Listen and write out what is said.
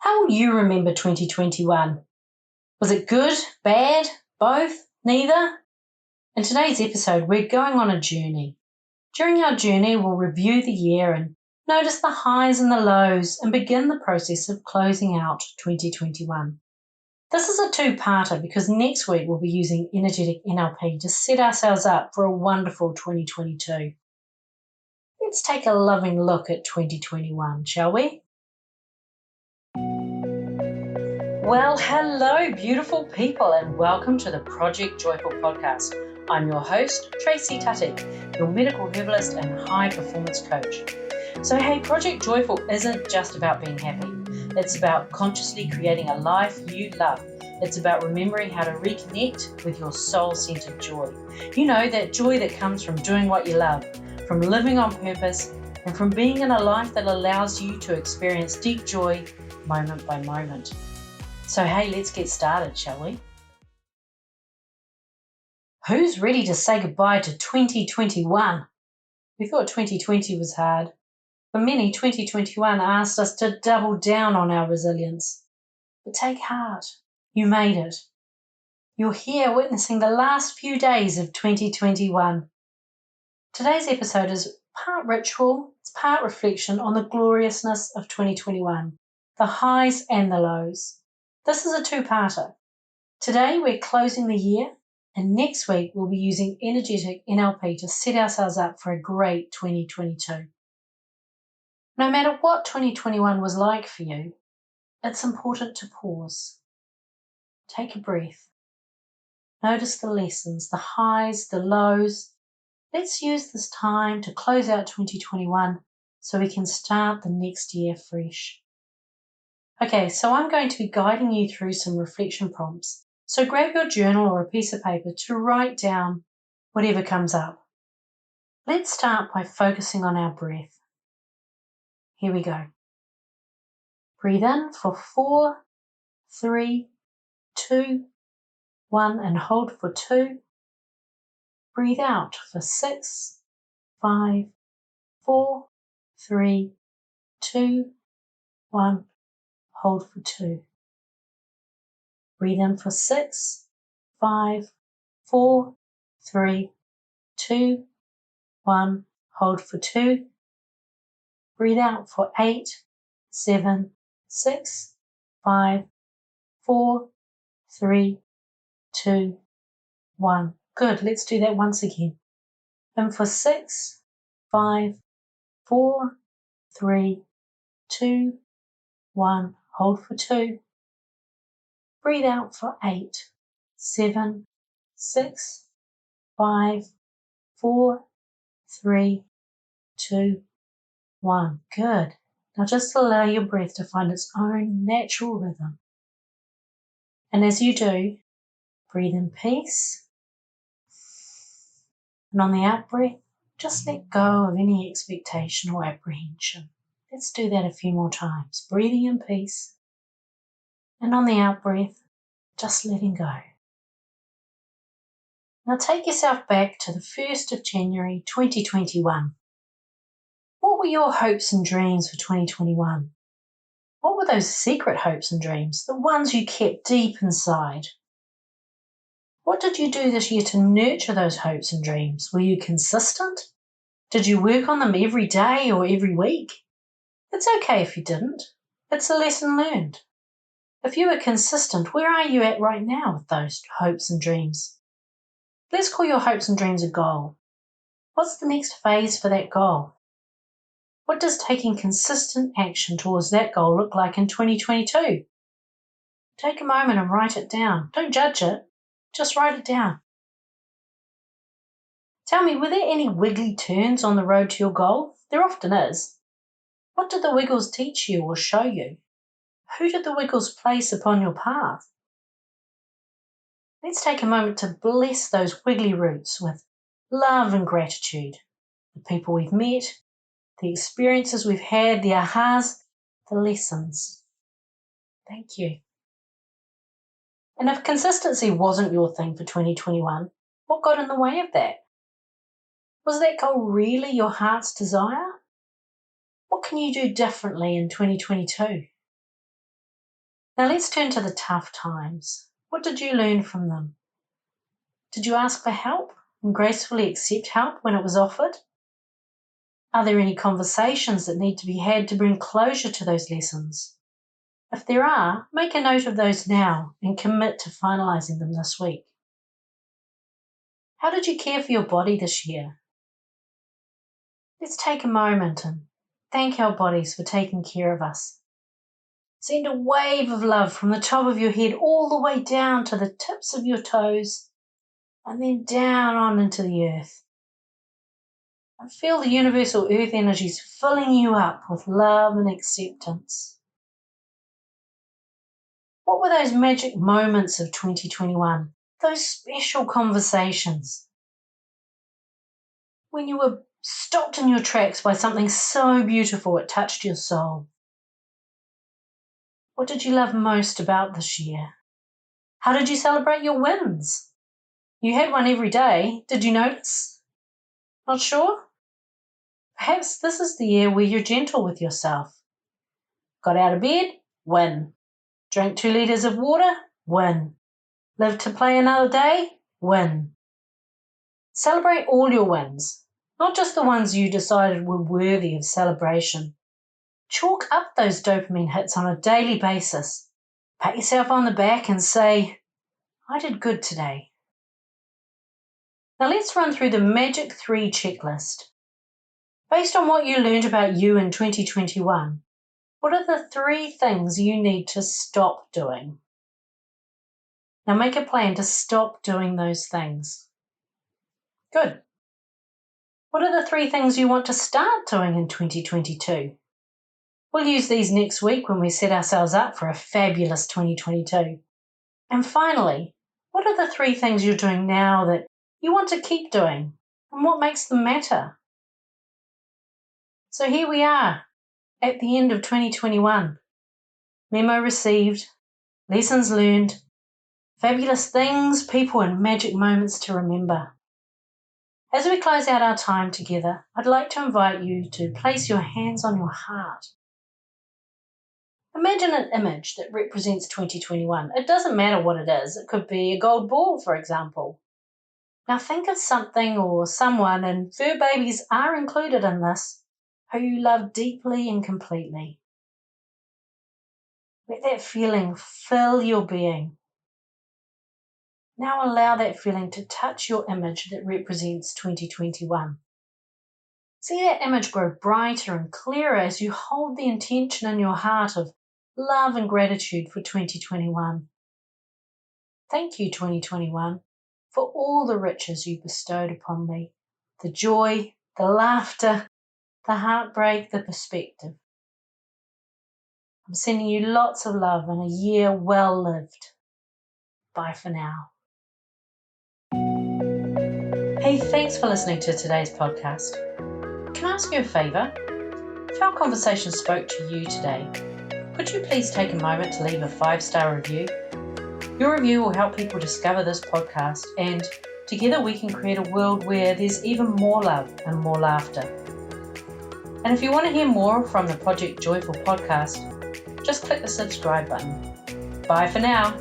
How will you remember 2021? Was it good, bad, both, neither? In today's episode, we're going on a journey. During our journey, we'll review the year and notice the highs and the lows and begin the process of closing out 2021. This is a two-parter because next week we'll be using energetic NLP to set ourselves up for a wonderful 2022. Let's take a loving look at 2021, shall we? Well, hello, beautiful people, and welcome to the Project Joyful podcast. I'm your host, Tracy, your medical herbalist and high performance coach. So, hey, Project Joyful isn't just about being happy. It's about consciously creating a life you love. It's about remembering how to reconnect with your soul-centered joy. You know, that joy that comes from doing what you love, from living on purpose, and from being in a life that allows you to experience deep joy moment by moment. So hey, let's get started, shall we? Who's ready to say goodbye to 2021? We thought 2020 was hard. For many, 2021 asked us to double down on our resilience. But take heart, you made it. You're here witnessing the last few days of 2021. Today's episode is part ritual, it's part reflection on the gloriousness of 2021, the highs and the lows. This is a two-parter. Today we're closing the year, and next week we'll be using energetic NLP to set ourselves up for a great 2022. No matter what 2021 was like for you, it's important to pause. Take a breath. Notice the lessons, the highs, the lows. Let's use this time to close out 2021 so we can start the next year fresh. Okay, so I'm going to be guiding you through some reflection prompts. So grab your journal or a piece of paper to write down whatever comes up. Let's start by focusing on our breath. Here we go. Breathe in for 4, 3, 2, 1 and hold for 2. Breathe out for 6, 5, 4, 3, 2, 1. Hold for 2. Breathe in for 6, 5, 4, 3, 2, 1. Hold for 2. Breathe out for 8, 7, 6, 5, 4, 3, 2, 1. Good. Let's do that once again. In for 6, 5, 4, 3, 2, 1. Hold for 2. Breathe out for 8, 7, 6, 5, 4, 3, 2, 1. Good. Now just allow your breath to find its own natural rhythm. And as you do, breathe in peace. And on the out breath, just let go of any expectation or apprehension. Let's do that a few more times. Breathing in peace. And on the out breath, just letting go. Now take yourself back to the 1st of January 2021. What were your hopes and dreams for 2021? What were those secret hopes and dreams, the ones you kept deep inside? What did you do this year to nurture those hopes and dreams? Were you consistent? Did you work on them every day or every week? It's okay if you didn't. It's a lesson learned. If you were consistent, where are you at right now with those hopes and dreams? Let's call your hopes and dreams a goal. What's the next phase for that goal? What does taking consistent action towards that goal look like in 2022? Take a moment and write it down. Don't judge it. Just write it down. Tell me, were there any wiggly turns on the road to your goal? There often is. What did the wiggles teach you or show you? Who did the wiggles place upon your path? Let's take a moment to bless those wiggly roots with love and gratitude. The people we've met, the experiences we've had, the ahas, the lessons. Thank you. And if consistency wasn't your thing for 2021, what got in the way of that? Was that goal really your heart's desire? What can you do differently in 2022? Now let's turn to the tough times. What did you learn from them? Did you ask for help and gracefully accept help when it was offered? Are there any conversations that need to be had to bring closure to those lessons? If there are, make a note of those now and commit to finalising them this week. How did you care for your body this year? Let's take a moment and thank our bodies for taking care of us. Send a wave of love from the top of your head all the way down to the tips of your toes and then down on into the earth. And feel the universal earth energies filling you up with love and acceptance. What were those magic moments of 2021? Those special conversations? When you were stopped in your tracks by something so beautiful it touched your soul. What did you love most about this year? How did you celebrate your wins? You had one every day. Did you notice? Not sure? Perhaps this is the year where you're gentle with yourself. Got out of bed? Win. Drank 2 litres of water? Win. Lived to play another day? Win. Celebrate all your wins, not just the ones you decided were worthy of celebration. Chalk up those dopamine hits on a daily basis. Pat yourself on the back and say, I did good today. Now let's run through the Magic 3 checklist. Based on what you learned about you in 2021, what are the 3 things you need to stop doing? Now make a plan to stop doing those things. Good. What are the 3 things you want to start doing in 2022? We'll use these next week when we set ourselves up for a fabulous 2022. And finally, what are the 3 things you're doing now that you want to keep doing, and what makes them matter? So here we are, at the end of 2021. Memo received, lessons learned, fabulous things, people, and magic moments to remember. As we close out our time together, I'd like to invite you to place your hands on your heart. Imagine an image that represents 2021. It doesn't matter what it is. It could be a gold ball, for example. Now think of something or someone, and fur babies are included in this, who you love deeply and completely. Let that feeling fill your being. Now allow that feeling to touch your image that represents 2021. See that image grow brighter and clearer as you hold the intention in your heart of love and gratitude for 2021. Thank you, 2021, for all the riches you bestowed upon me, the joy, the laughter, the heartbreak, the perspective. I'm sending you lots of love and a year well lived. Bye for now. Hey, thanks for listening to today's podcast. Can I ask you a favour? If our conversation spoke to you today, could you please take a moment to leave a 5-star review? Your review will help people discover this podcast, and together we can create a world where there's even more love and more laughter. And if you want to hear more from the Project Joyful podcast, just click the subscribe button. Bye for now.